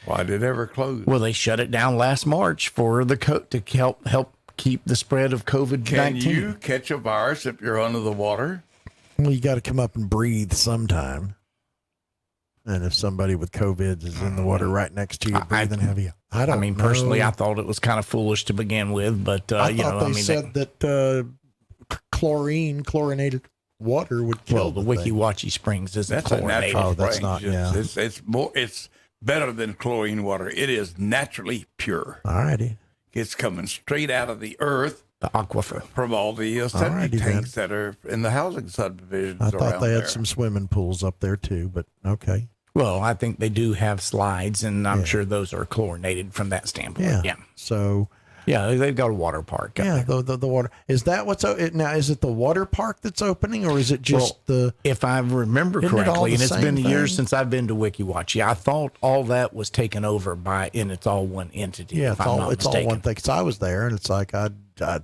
Why did it ever close? Well, they shut it down last March for the to help keep the spread of COVID-19. Can you catch a virus if you're under the water? Well, you got to come up and breathe sometime. And if somebody with COVID is in the water right next to you, breathing heavy, I don't know. Personally, I thought it was kind of foolish to begin with, but I thought they said that chlorinated water would kill. Well, the Weeki Wachee Springs isn't That's a chlorinated. natural that's spring. not, yeah. It's better than chlorine water. It is naturally pure. All righty. It's coming straight out of the earth The aquifer. from all the septic Alrighty, tanks that are in the housing subdivisions I around thought they had there. some swimming pools up there too, but okay. Well, I think they do have slides, and I'm sure those are chlorinated from that standpoint. Yeah. So, They've got a water park. yeah, the water. Is that what's now? Is it the water park that's opening, or is it just the? If I remember Isn't it all correctly, the and it's same been years thing? since I've been to Weeki Wachee, I thought all that was taken over by, and it's all one entity. Yeah, if it's I'm all not it's all mistaken. one thing. Because I was there, and it's like the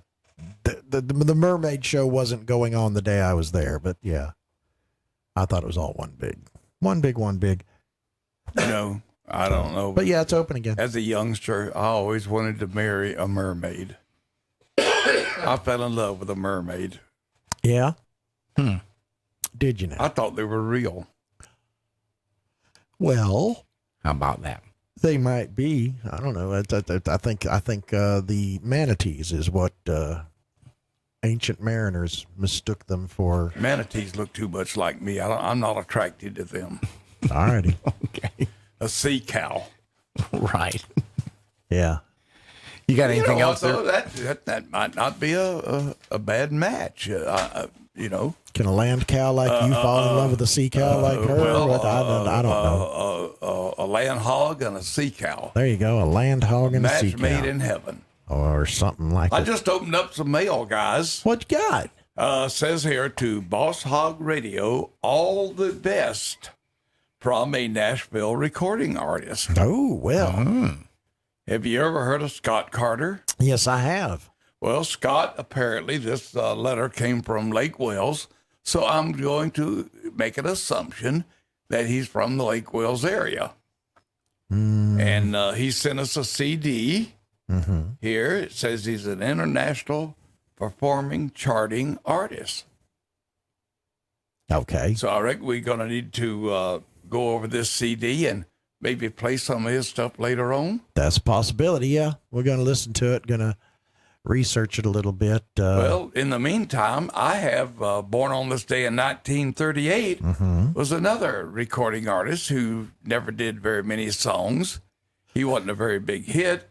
mermaid show wasn't going on the day I was there, but yeah, I thought it was all one big. I don't know. But yeah, it's open again. As a youngster, I always wanted to marry a mermaid. I fell in love with a mermaid. Yeah. Did you know? I thought they were real. Well, How about that? they might be. I don't know. I think the manatees is what ancient mariners mistook them for. Manatees look too much like me. I'm not attracted to them. Alrighty. Okay. A sea cow. Right. Yeah. You got anything You know, else there? that might not be a bad match. Can a land cow like you fall in love with a sea cow like her? I don't know. A land hog and a sea cow. There you go. A land hog and a sea Match made cow. in heaven. Or something like I that. just opened up some mail, guys. What you got? Says here to Boss Hog Radio, all the best from a Nashville recording artist. Oh, well. Have you ever heard of Scott Carter? Yes, I have. Well, Scott, apparently this letter came from Lake Wales, so I'm going to make an assumption that he's from the Lake Wales area. And he sent us a CD. Here it says he's an international performing charting artist. Okay. So I reckon we're going to need to go over this CD and maybe play some of his stuff later on. That's a possibility, yeah. We're going to listen to it, going to research it a little bit. Well, in the meantime, I have Born on This Day in 1938 was another recording artist who never did very many songs. He wasn't a very big hit,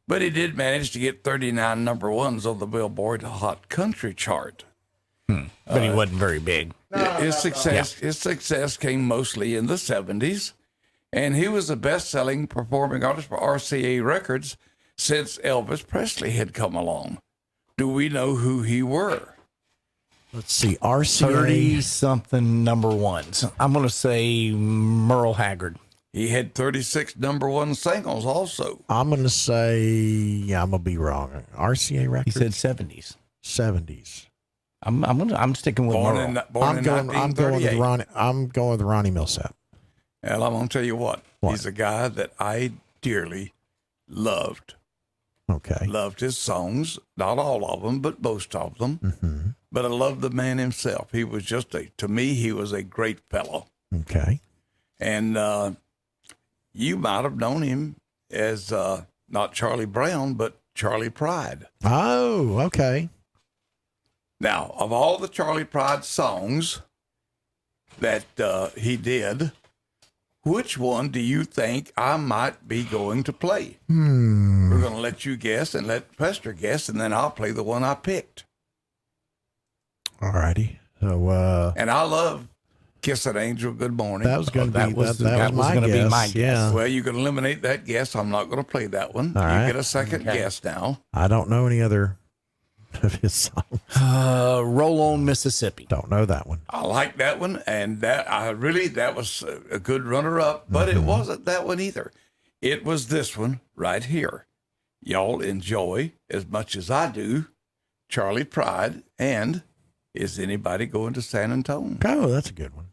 but he did manage to get 39 number ones on the Billboard Hot Country chart. But he wasn't very big. His success came mostly in the 70s, and he was the best-selling performing artist for RCA Records since Elvis Presley had come along. Do we know who he were? Let's see. RCA. 30-something number ones. I'm going to say Merle Haggard. He had 36 number one singles also. I'm going to say, yeah, I'm going to be wrong. RCA He Records? said 70s. 70s. I'm sticking with Born Merle. in I'm going with 1938. Ronnie Millsap. And I'm going to tell you what. He's a guy that I dearly loved. Okay. Loved his songs, not all of them, but most of them. But I loved the man himself. He was just to me, he was a great fellow. Okay. And you might have known him as not Charlie Brown, but Charlie Pride. Oh, okay. Now, of all the Charlie Pride songs that he did, which one do you think I might be going to play? We're going to let you guess and let Fester guess, and then I'll play the one I picked. All righty. So, And I love Kiss an Angel, Good Morning. that was going to that be was- that that was was my gonna be guess. my guess. Yeah. Well, you can eliminate that guess. I'm not going to play that one. All you right. get a second guess now. I don't know any other of his songs. Roll on Mississippi. Don't know that one. I like that one, and that was a good runner-up, but it wasn't that one either. It was this one right here. Y'all enjoy as much as I do Charlie Pride and Is Anybody Going to San Antonio? Oh, that's a good one.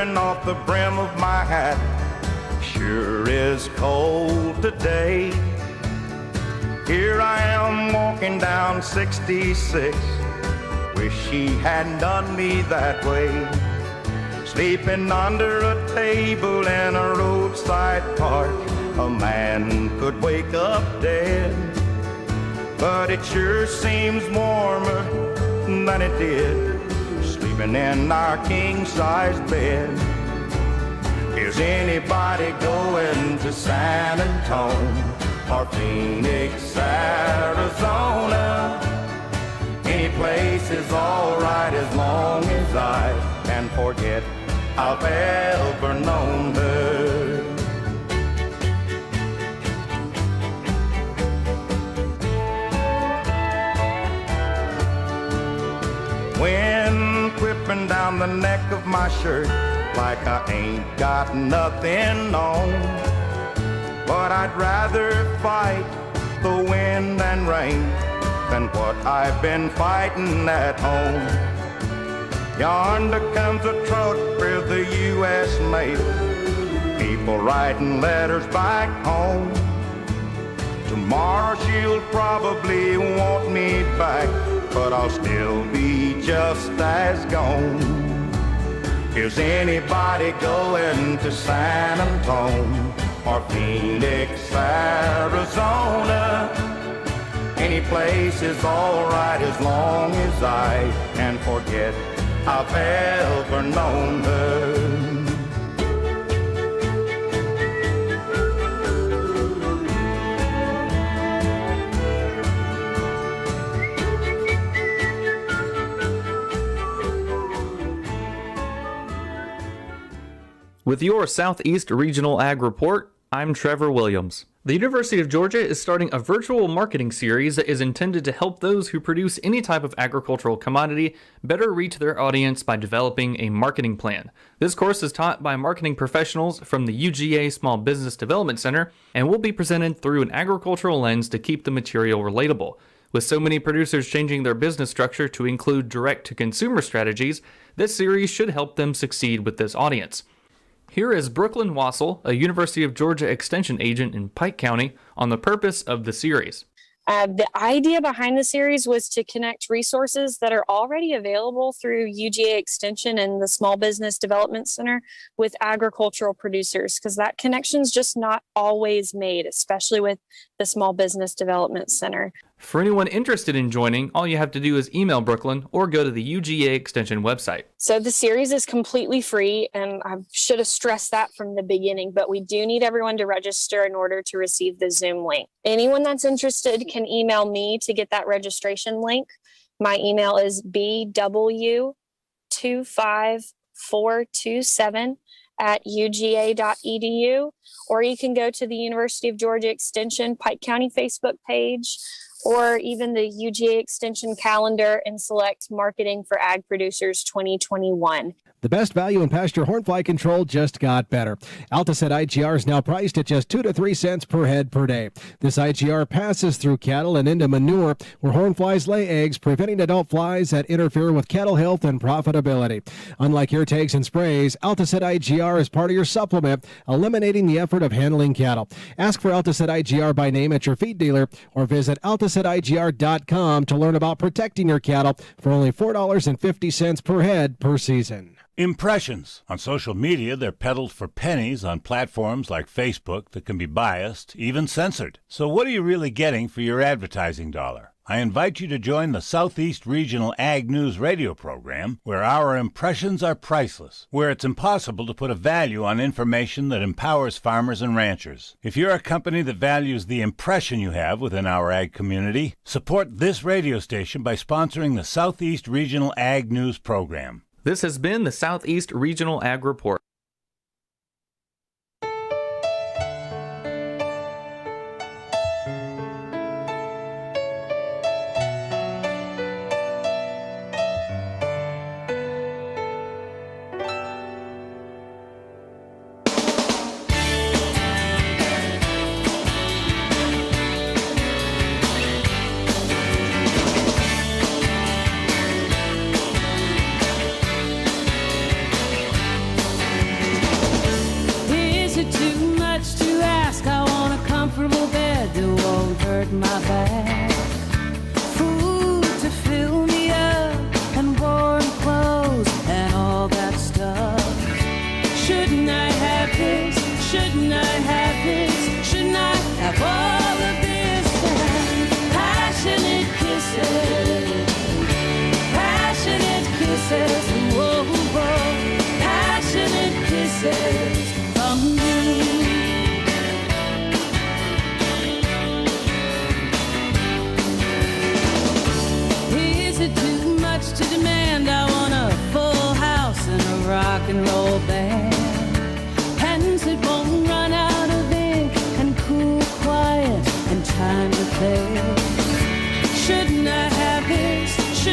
dripping off the brim of my hat. Sure is cold today. Here I am walking down 66. Wish he hadn't done me that way. Sleeping under a table in a roadside park. A man could wake up dead, but it sure seems warmer than it did sleeping in our king-size bed. Is anybody going to San Antonio or Phoenix, Arizona? Any place is all right as long as I can forget I've ever known her. Wind whipping down the neck of my shirt like I ain't got nothing on. But I'd rather fight the wind and rain than what I've been fighting at home. Yonder comes a truck with the U.S. mail, people writing letters back home. Tomorrow she'll probably want me back, but I'll still be just as gone. Is anybody going to San Antonio or Phoenix, Arizona? Any place is all right as long as I can forget I've ever known her. With your Southeast Regional Ag Report, I'm Trevor Williams. The University of Georgia is starting a virtual marketing series that is intended to help those who produce any type of agricultural commodity better reach their audience by developing a marketing plan. This course is taught by marketing professionals from the UGA Small Business Development Center and will be presented through an agricultural lens to keep the material relatable. With so many producers changing their business structure to include direct-to-consumer strategies, this series should help them succeed with this audience. Here is Brooklyn Wassel, a University of Georgia Extension agent in Pike County, on the purpose of the series. The idea behind the series was to connect resources that are already available through UGA Extension and the Small Business Development Center with agricultural producers, because that connection's just not always made, especially with the Small Business Development Center. For anyone interested in joining, all you have to do is email Brooklyn or go to the UGA Extension website. So the series is completely free, and I should have stressed that from the beginning, but we do need everyone to register in order to receive the Zoom link. Anyone that's interested can email me to get that registration link. My email is bw25427@uga.edu, or you can go to the University of Georgia Extension Pike County Facebook page, or even the UGA Extension calendar and select Marketing for Ag Producers 2021. The best value in pasture hornfly control just got better. Altoset IGR is now priced at just 2 to 3 cents per head per day. This IGR passes through cattle and into manure where hornflies lay eggs, preventing adult flies that interfere with cattle health and profitability. Unlike air tags and sprays, Altoset IGR is part of your supplement, eliminating the effort of handling cattle. Ask for Altoset IGR by name at your feed dealer or visit AltosetIGR.com to learn about protecting your cattle for only $4.50 per head per season. Impressions. On social media, they're peddled for pennies on platforms like Facebook that can be biased, even censored. So what are you really getting for your advertising dollar? I invite you to join the Southeast Regional Ag News radio program, where our impressions are priceless, where it's impossible to put a value on information that empowers farmers and ranchers. If you're a company that values the impression you have within our ag community, support this radio station by sponsoring the Southeast Regional Ag News program. This has been the Southeast Regional Ag Report.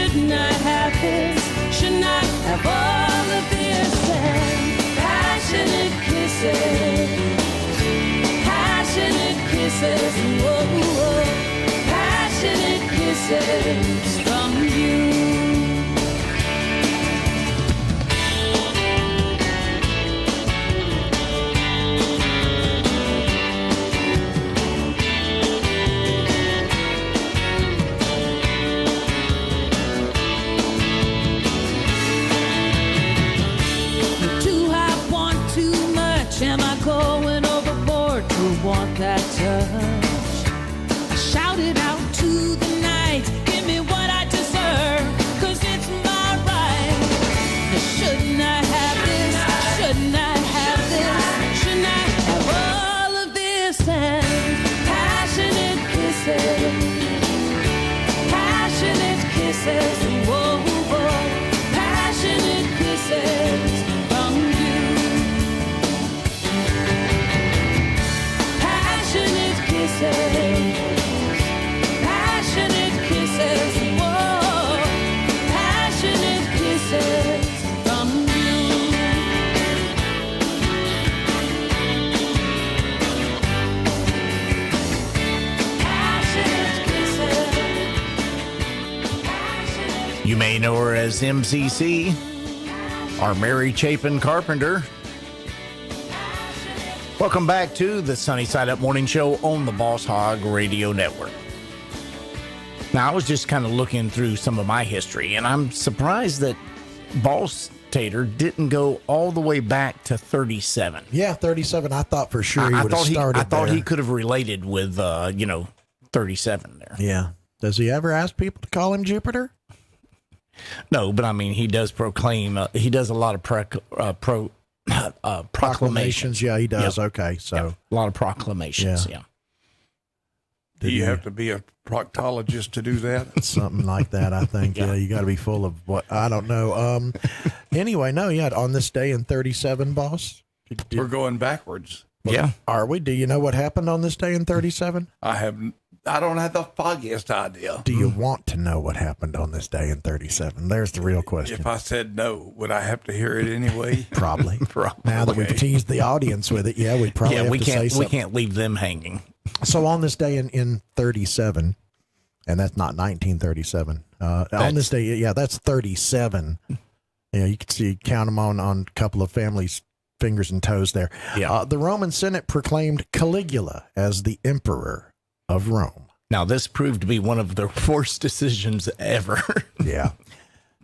shouldn't I have this? Shouldn't I have all of this? And passionate kisses, passionate kisses, whoa, whoa, passionate kisses from you. Am I going overboard to want that touch? I shouted out to the night, give me what I deserve, 'cause it's my right. Now, shouldn't I have this? Shouldn't I have this? Shouldn't I have all of this? And passionate kisses, passionate kisses, whoa, whoa, passionate kisses from you. Passionate kisses, whoa, passionate kisses from you. Passionate kisses, passionate. You may know her as MCC or Mary Chapin Carpenter. Welcome back to the Sunny Side Up Morning Show on the Boss Hog Radio Network. Now, I was just kind of looking through some of my history, and I'm surprised that Boss Tater didn't go all the way back to 37. Yeah, 37. I thought for sure he would have started I thought there. he could have related with, 37 there. Yeah. Does he ever ask people to call him Jupiter? No, but I mean, he does proclaim, he does a lot of proclamations. Yeah, he does. Yep. Okay, so Yep. A lot of proclamations. Yeah. Yeah. Do you have to be a proctologist to do that? something like that, I think. Yeah, you got to be full of what I don't know. Anyway, no, yeah. On this day in 37, boss, We're going backwards. Yeah. are we? Do you know what happened on this day in 37? I don't have the foggiest idea. Do you want to know what happened on this day in 37? There's the real question. If I said no, would I have to hear it anyway? Probably. Now that we've teased the audience with it, yeah, we'd probably have we to can't say something. we can't leave them hanging. So on this day in 37, and that's not 1937. On this day, yeah, that's 37. Yeah, you can see, count them on a couple of families' fingers and toes there. Yeah. The Roman Senate proclaimed Caligula as the emperor of Rome. Now, this proved to be one of the worst decisions ever. Yeah.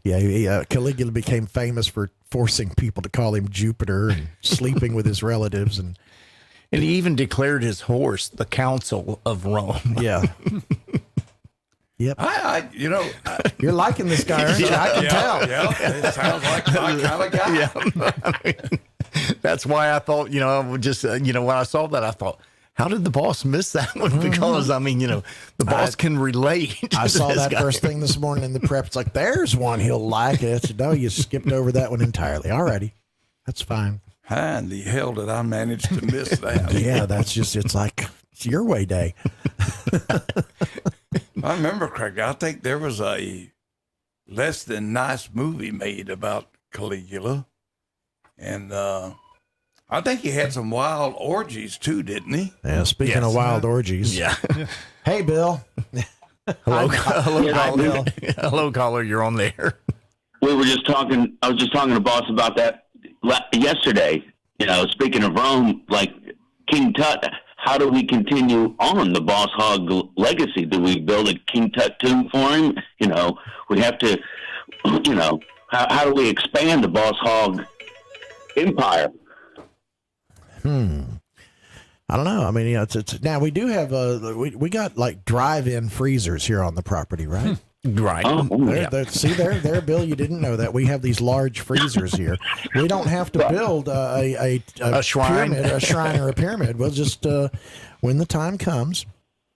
Yeah, Caligula became famous for forcing people to call him Jupiter and sleeping with his relatives. And he even declared his horse the Council of Rome. yeah. Yep. You're liking this guy, aren't you? I can tell. Yeah, it sounds like my kind of guy. Yeah. I mean, that's why I thought, I would just, when I saw that, I thought, how did the boss miss that one? Because, I mean, the boss can relate. I saw this that guy. first thing this morning in the prep. It's like, there's one he'll like. I said, no, you skipped over that one entirely. All righty. That's fine. How in the hell did I manage to miss that? Yeah, that's just, it's like, it's your way day. I remember, Craig, I think there was a less than nice movie made about Caligula. And I think he had some wild orgies too, didn't he? Yeah, speaking of wild orgies. Yeah. Hey, Bill. Hello, Yeah, caller. Hello, caller. You're on there. We were just talking. I was just talking to boss about that yesterday. Speaking of Rome, like King Tut, how do we continue on the Boss Hog legacy? Do we build a King Tut tomb for him? We have to. How do we expand the Boss Hog empire? I don't know. I mean, it's now we do have we got like drive-in freezers here on the property, right? Right. See there, Bill. You didn't know that we have these large freezers here. We don't have to build a shrine, pyramid, a shrine, or a pyramid. We'll just when the time comes,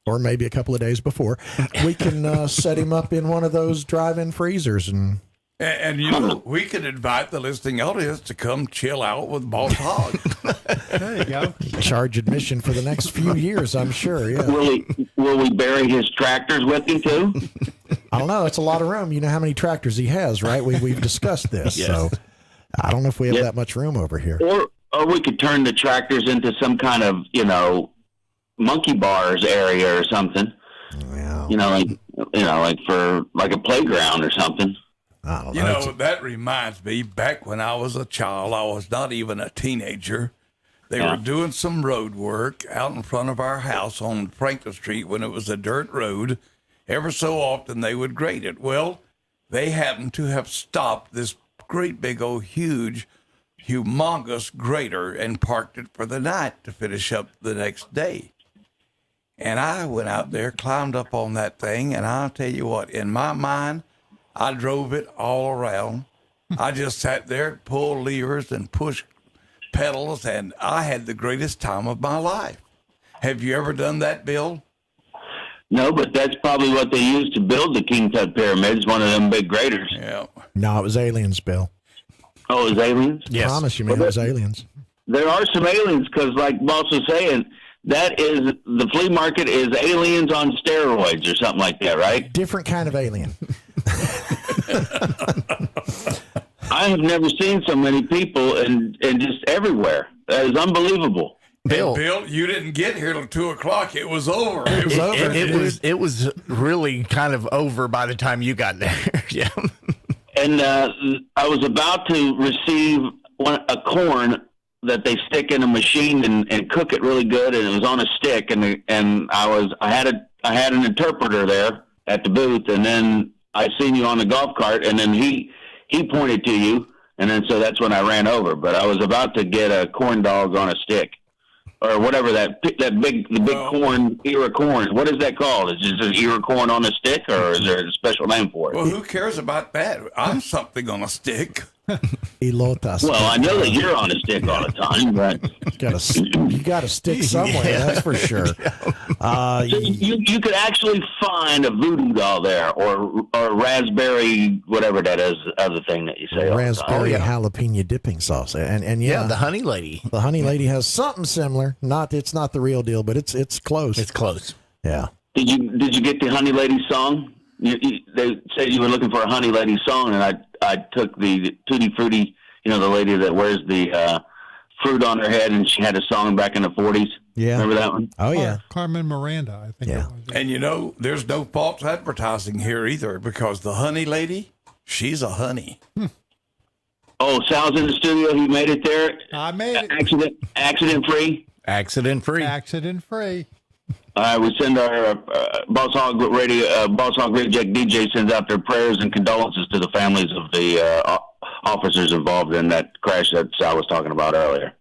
or maybe a couple of days before, we can set him up in one of those drive-in freezers and. And we could invite the listening audience to come chill out with Boss Hog. There you go. Charge admission for the next few years, I'm sure. Yeah. Will we bury his tractors with him too? I don't know. It's a lot of room. You know how many tractors he has, right? We've discussed this. Yes. So I don't know if we have that much room over here. Or we could turn the tractors into some kind of, monkey bars area or something. Well, Like for like a playground or something. I don't know. That reminds me, back when I was a child, I was not even a teenager. They were doing some road work out in front of our house on Franklin Street when it was a dirt road. Ever so often they would grade it. Well, they happened to have stopped this great big old humongous grader and parked it for the night to finish up the next day. And I went out there, climbed up on that thing, and I'll tell you what, in my mind, I drove it all around. I just sat there, pulled levers and pushed pedals, and I had the greatest time of my life. Have you ever done that, Bill? No, but that's probably what they used to build the King Tut pyramids, one of them big graders. Yeah. No, it was aliens, Bill. Oh, it was aliens? Yes. Promise you, man, it was aliens. There are some aliens because, like Boss was saying, the flea market is aliens on steroids or something like that, right? Different kind of alien. I have never seen so many people and just everywhere. That is unbelievable. Bill, Bill, you didn't get here till 2:00. It was over. It was really kind of over by the time you got there. Yeah. And I was about to receive a corn that they stick in a machine and cook it really good, and it was on a stick, and I had an interpreter there at the booth, and then I seen you on the golf cart, and then he pointed to you, and then so that's when I ran over. But I was about to get a corn dog on a stick, or whatever the big corn, ear corn. What is that called? Is it an ear corn on a stick, or is there a special name for it? Well, who cares about that? I'm something on a stick. Elotas. Well, I know that you're on a stick all the time, but you got to stick somewhere. That's for sure. so you could actually find a voodoo doll there, or raspberry, whatever that is, other thing that you say. Raspberry jalapeno dipping sauce, and the honey lady. The honey lady has something similar. It's not the real deal, but it's close. It's close. Yeah. Did you get the honey lady song? They said you were looking for a honey lady song, and I took the Tutti Frutti, the lady that wears the fruit on her head, and she had a song back in the 40s. Yeah. Remember that one? Oh, yeah. Carmen Miranda, I think. Yeah. It was. And there's no false advertising here either, because the honey lady, she's a honey. Oh, Sal's in the studio. He made it there. I made it. Accident free. Accident free. Accident free. We send our Boss Hog Radio, Boss Hog Reject DJ sends out their prayers and condolences to the families of the officers involved in that crash that Sal was talking about earlier.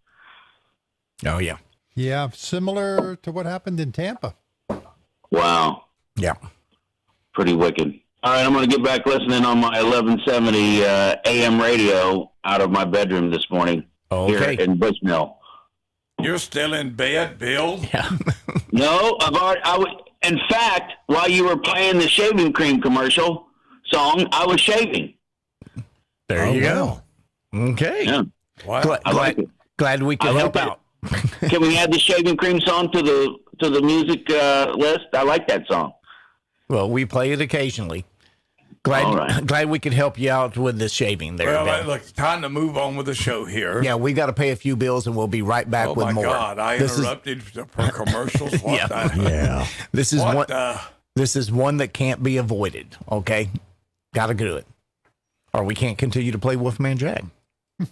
Oh, yeah. Yeah, similar to what happened in Tampa. Wow. Yeah. Pretty wicked. All right, I'm going to get back listening on my 1170 AM radio out of my bedroom this morning here in Bushnell. You're still in bed, Bill? Yeah. No, in fact, while you were playing the shaving cream commercial song, I was shaving. There you go. Okay. Yeah. Wow. I like it. Glad we could help out. Can we add the shaving cream song to the music list? I like that song. Well, we play it occasionally. Glad we could help you out with the shaving there. Well, look, it's time to move on with the show here. Yeah, we got to pay a few bills, and we'll be right back with more. Oh, my God. I interrupted for commercials. What Yeah. This is one that can't be avoided, okay? Got to do it. Or we can't continue to play Wolfman Jack.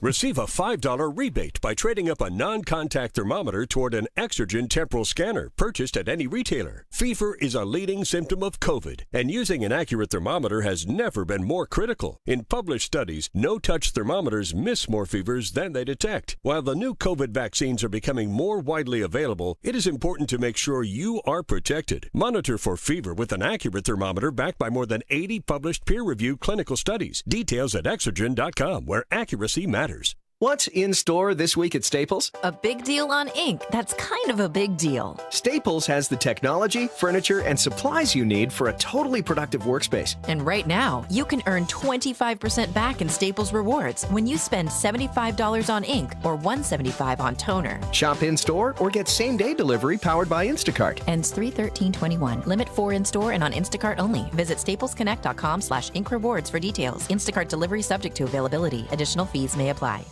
Receive a $5 rebate by trading up a non-contact thermometer toward an Exergen temporal scanner purchased at any retailer. Fever is a leading symptom of COVID, and using an accurate thermometer has never been more critical. In published studies, no-touch thermometers miss more fevers than they detect. While the new COVID vaccines are becoming more widely available, it is important to make sure you are protected. Monitor for fever with an accurate thermometer backed by more than 80 published peer-reviewed clinical studies. Details at Exergen.com, where accuracy matters. What's in store this week at Staples? A big deal on ink. That's kind of a big deal. Staples has the technology, furniture, and supplies you need for a totally productive workspace. And right now, you can earn 25% back in Staples rewards when you spend $75 on ink or $175 on toner. Shop in-store or get same-day delivery powered by Instacart. Ends 3/13/21. Limit 4 in-store and on Instacart only. Visit staplesconnect.com/ink rewards for details. Instacart delivery subject to availability. Additional fees may apply.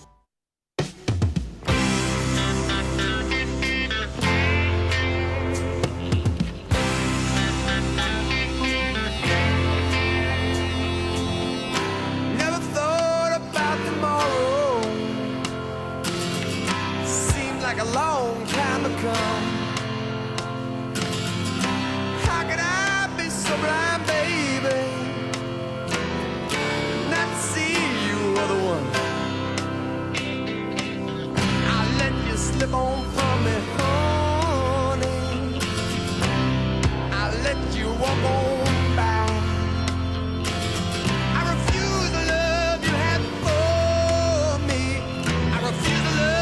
A long time to come. How can I be so blind, baby, not to see you are the one? I let you slip on from me, honey. I let you walk on by. I refuse the love you had for me. I refuse the love.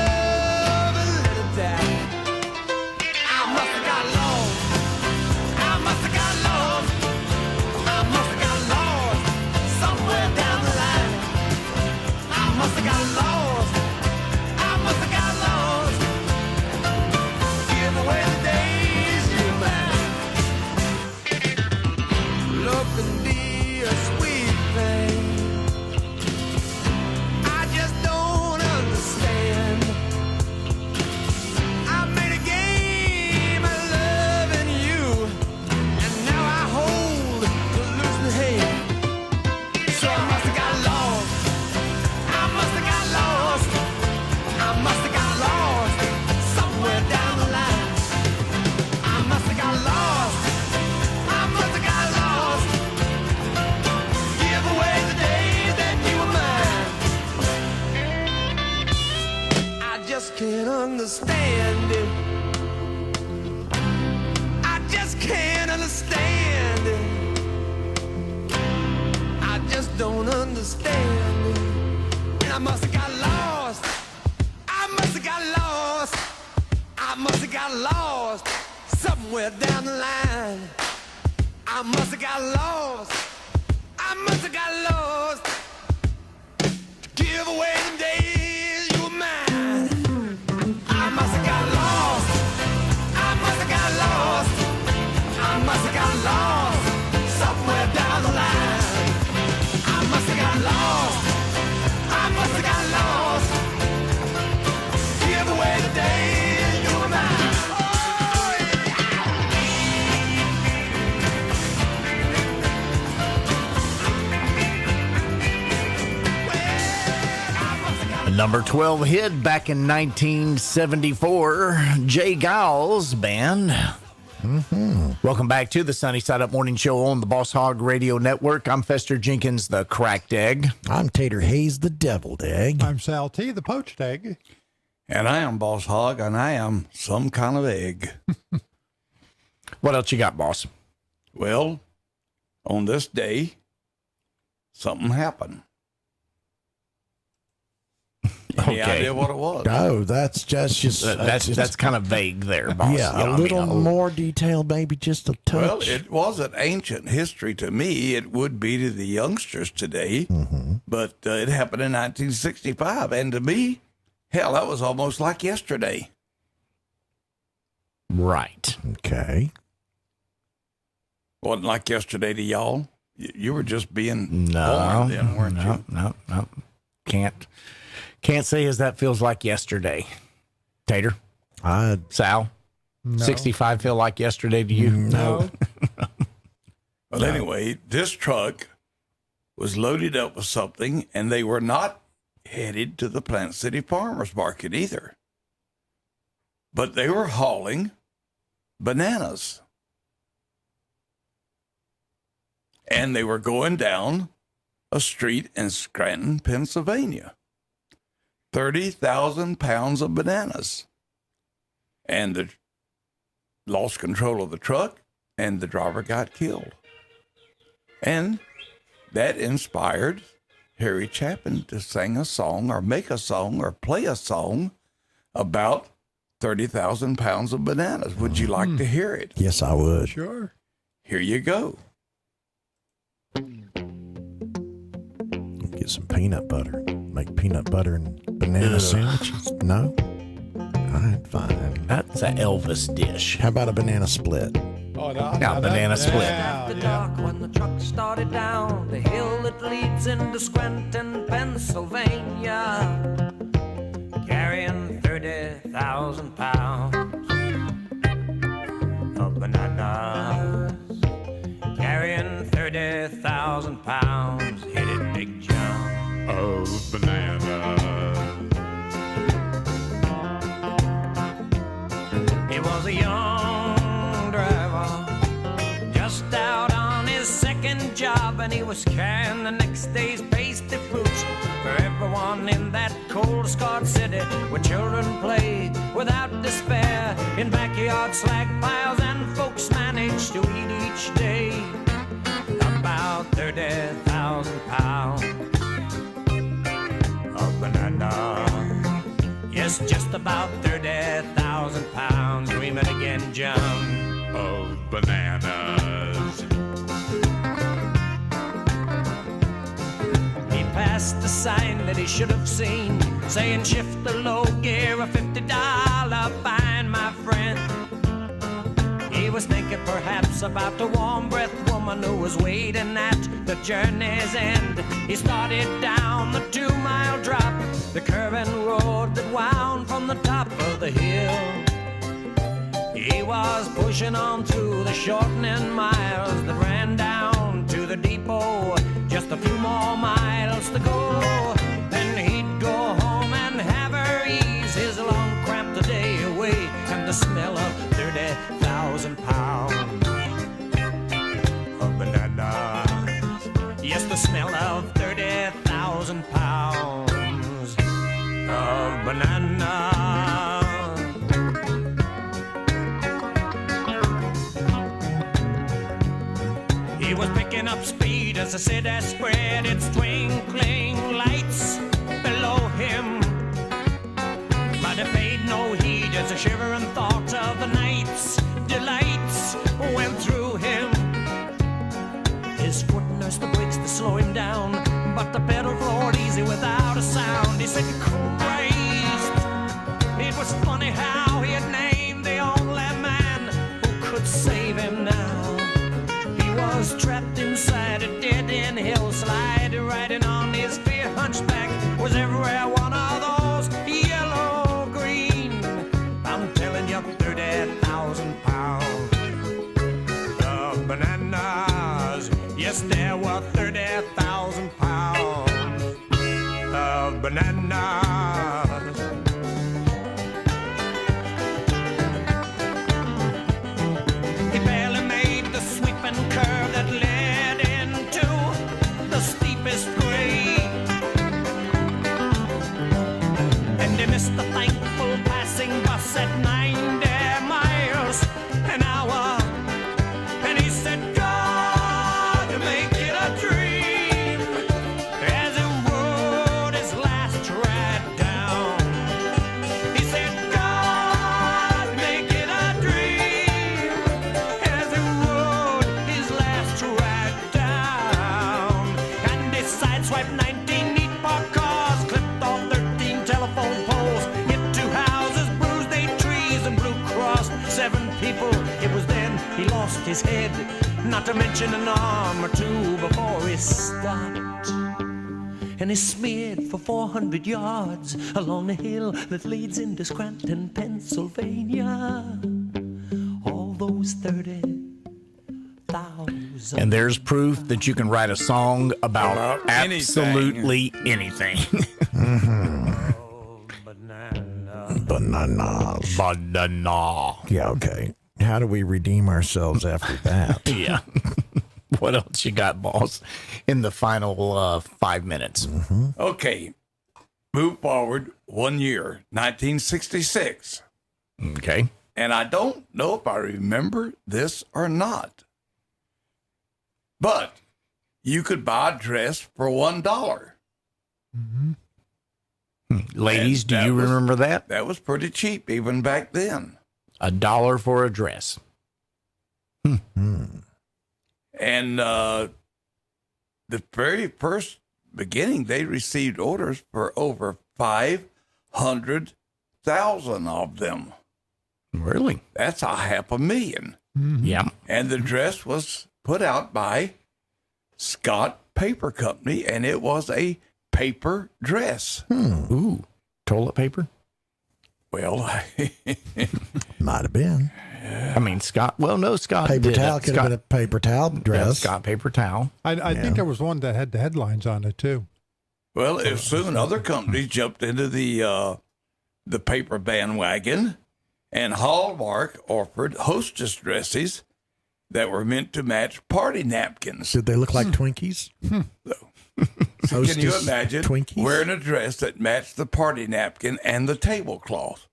Can't understand it. I just can't understand it. I just don't understand it. And I must have got lost. I must have got lost. I must have got lost somewhere down the line. I must have got lost. I must have got lost to give away the days you were mine. I must have got lost. I must have got lost. I must have got lost somewhere down the line. I must have got lost. I must have got lost. Give away the days you were mine. Number 12 hit back in 1974, Jay Giles Band. Welcome back to the Sunny Side Up Morning Show on the Boss Hog Radio Network. I'm Fester Jenkins, the cracked egg. I'm Tater Hayes, the deviled egg. I'm Sal T, the poached egg. And I am Boss Hog, and I am some kind of egg. What else you got, boss? Well, on this day, something happened. Any idea what it was? No, that's just that's kind of vague there, boss. Yeah, a little more detail, maybe just a touch. Well, it wasn't ancient history to me. It would be to the youngsters today, but it happened in 1965, and to me, hell, that was almost like yesterday. Right. Okay. Wasn't like yesterday to y'all. You were just being No, born then, weren't you? No. Can't say as that feels like yesterday. Tater? Sal? No. 65 feel like yesterday to you? No. Well, anyway, this truck was loaded up with something, and they were not headed to the Plant City Farmers Market either. But they were hauling bananas. And they were going down a street in Scranton, Pennsylvania. 30,000 pounds of bananas. And they lost control of the truck, and the driver got killed. And that inspired Harry Chapin to sing a song or make a song or play a song about 30,000 pounds of bananas. Would you like to hear it? Yes, I would. Sure. Here you go. Get some peanut butter. Make peanut butter and banana sandwiches. No? All right, fine. That's an Elvis dish. How about a banana split? Oh, Now, banana split. After dark, when the truck started down the hill that leads into Scranton, Pennsylvania, carrying 30,000 pounds of bananas, carrying 30,000 pounds, hit it big jump of bananas. He was a young driver, just out on his second job, and he was carrying the next day's pasty fruits for everyone in that cold scarred city where children played without despair in backyard slag piles, and folks managed to eat each day about 30,000 pounds of banana. Yes, just about 30,000 pounds. Dream it again, John, of bananas. He passed a sign that he should have seen, saying shift the low gear, a $50 fine, my friend. He was thinking perhaps about the warm-breathed woman who was waiting at the journey's end. He started down the 2-mile drop, the curving road that wound from the top of the hill. He was pushing on through the shortening miles that ran down to the depot. Just a few more miles to go, then he'd go home and have her ease his long cramped day away, and the smell of 30,000 pounds of bananas. Yes, the smell of 30,000 pounds of bananas. He was picking up speed as the city spread its twinkling lights below him, but he paid no heed as a shivering thought of the night's delights went through him. His foot nursed the brakes to slow him down, but the pedal floored easy without a sound. He said, Christ, it was funny how he had named the only man who could save him now. He was trapped inside a dead-end hillside, riding on his fear hunchback was everywhere one of those yellow-green, I'm telling you, 30,000 pounds of bananas. Yes, there were 30,000 pounds of bananas. He barely made the sweeping curve that led into the steepest grade, and he missed the thankful passing bus at 90 miles an hour. And he said, God, make it a dream, as he rode his last ride down. He said, God, make it a dream, as he rode his last ride down. And he sideswiped 19 neat parked cars, clipped off 13 telephone poles, hit 2 houses, bruised 8 trees, and Blue Crossed 7 people. It was then he lost his head, not to mention an arm or two before he stopped. And he smeared for 400 yards along the hill that leads into Scranton, Pennsylvania. All those 30,000. And there's proof that you can write a song about anything. absolutely anything. Bananas. Banana. Yeah, okay. How do we redeem ourselves after that? Yeah. What else you got, boss, in the final 5 minutes? Okay. Move forward 1 year, 1966. Okay. And I don't know if I remember this or not, but you could buy a dress for $1. Ladies, And do that you was- remember that? That was pretty cheap even back then. $1 for a dress. And the very first beginning, they received orders for over 500,000 of them. Really? That's a $500,000. Yeah. And the dress was put out by Scott Paper Company, and it was a paper dress. Ooh, toilet paper? Well, Might have been. I mean, Scott. Well, no, Scott. Paper did towel it. could have been a paper towel Yeah, dress. Scott paper towel. I think there was one that had the headlines on it too. well, if soon other companies jumped into the paper bandwagon, and Hallmark offered hostess dresses that were meant to match party napkins. Did they look like Twinkies? Can you Hostess imagine Twinkies? wearing a dress that matched the party napkin and the tablecloth?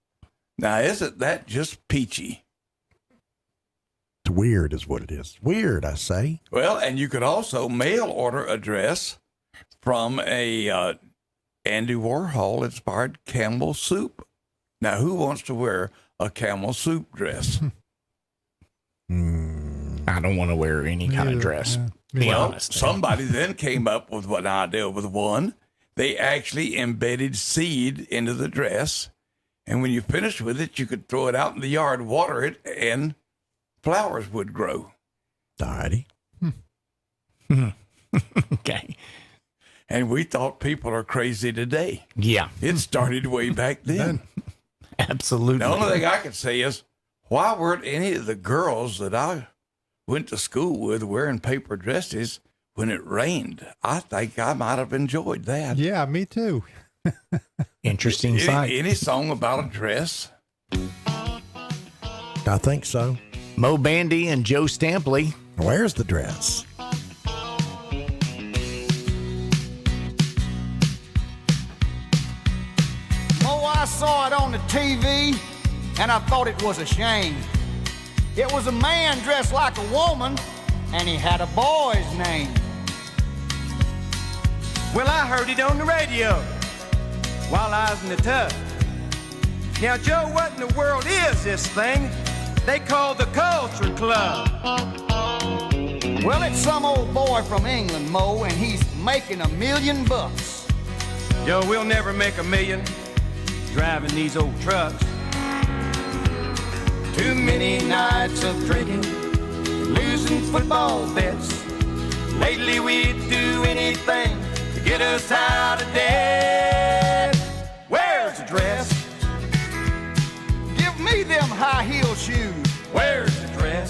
Now, isn't that just peachy? It's weird, is what it is. Weird, I say. Well, and you could also mail order a dress from a Andy Warhol inspired camel soup. Now, who wants to wear a camel soup dress? I don't want to wear any kind of dress. Be Well, honest. somebody then came up with an idea with one. They actually embedded seed into the dress, and when you finished with it, you could throw it out in the yard, water it, and flowers would grow. Alrighty. Okay. And we thought people are crazy today. Yeah, It started way back then. absolutely. The only thing I could say is, why weren't any of the girls that I went to school with wearing paper dresses when it rained? I think I might have enjoyed that. Yeah, me too. Interesting sight. Any song about a dress? I think so. Mo Bandy and Joe Stampley. Where's the dress? Oh, I saw it on the TV, and I thought it was a shame. It was a man dressed like a woman, and he had a boy's name. Well, I heard it on the radio while I was in the tub. Now, Joe, what in the world is this thing they call the Culture Club? Well, it's some old boy from England, Mo, and he's making $1 million. Joe, we'll never make $1 million driving these old trucks. Too many nights of drinking, losing football bets. Lately, we'd do anything to get us out of debt. Where's the dress? Give me them high-heel shoes. Where's the dress?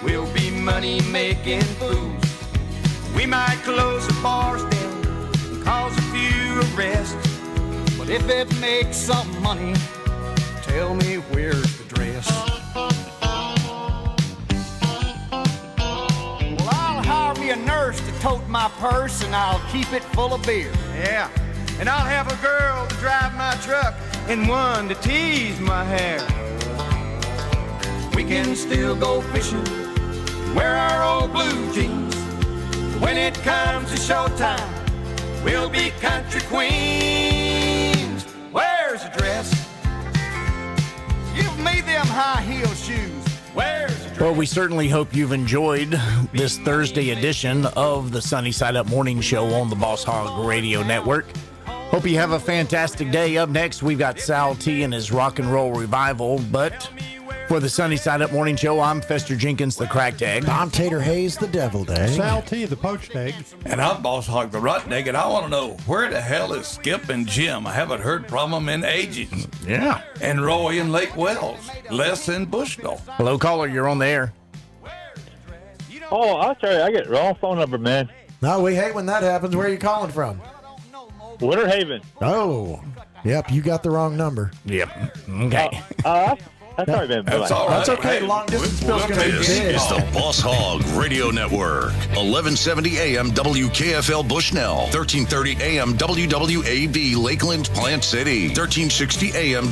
We'll be money-making fools. We might close the bars down and cause a few arrests. But if it makes some money, tell me where's the dress? Well, I'll hire me a nurse to tote my purse, and I'll keep it full of beer. Yeah, and I'll have a girl to drive my truck and one to tease my hair. We can still go fishing, wear our old blue jeans. When it comes to showtime, we'll be country queens. Where's the dress? Give me them high-heel shoes. Where's the dress? Well, we certainly hope you've enjoyed this Thursday edition of the Sunny Side Up Morning Show on the Boss Hog Radio Network. Hope you have a fantastic day. Up next, we've got Sal T and his Rock and Roll Revival. But for the Sunny Side Up Morning Show, I'm Fester Jenkins, the Cracked Egg. I'm Tater Hayes, the Deviled Egg. Sal T, the poached egg. And I'm Boss Hog the Rotten Egg, and I want to know, where the hell is Skip and Jim? I haven't heard from them in ages. Yeah. And Roy in Lake Wells. Les in Bushnell. Hello, caller. You're on the air. Oh, I'll tell you, I get the wrong phone number, man. No, we hate when that happens. Where are you calling from? Winter Haven. Oh, yep, you got the wrong number. Yep. Okay. That's all right, man. That's all right. That's okay. Hey, Long distance we'll bill's going to be This big. is the Boss Hog Radio Network. 1170 AM WKFL Bushnell. 1330 AM WWAB Lakeland Plant City. 1360 AM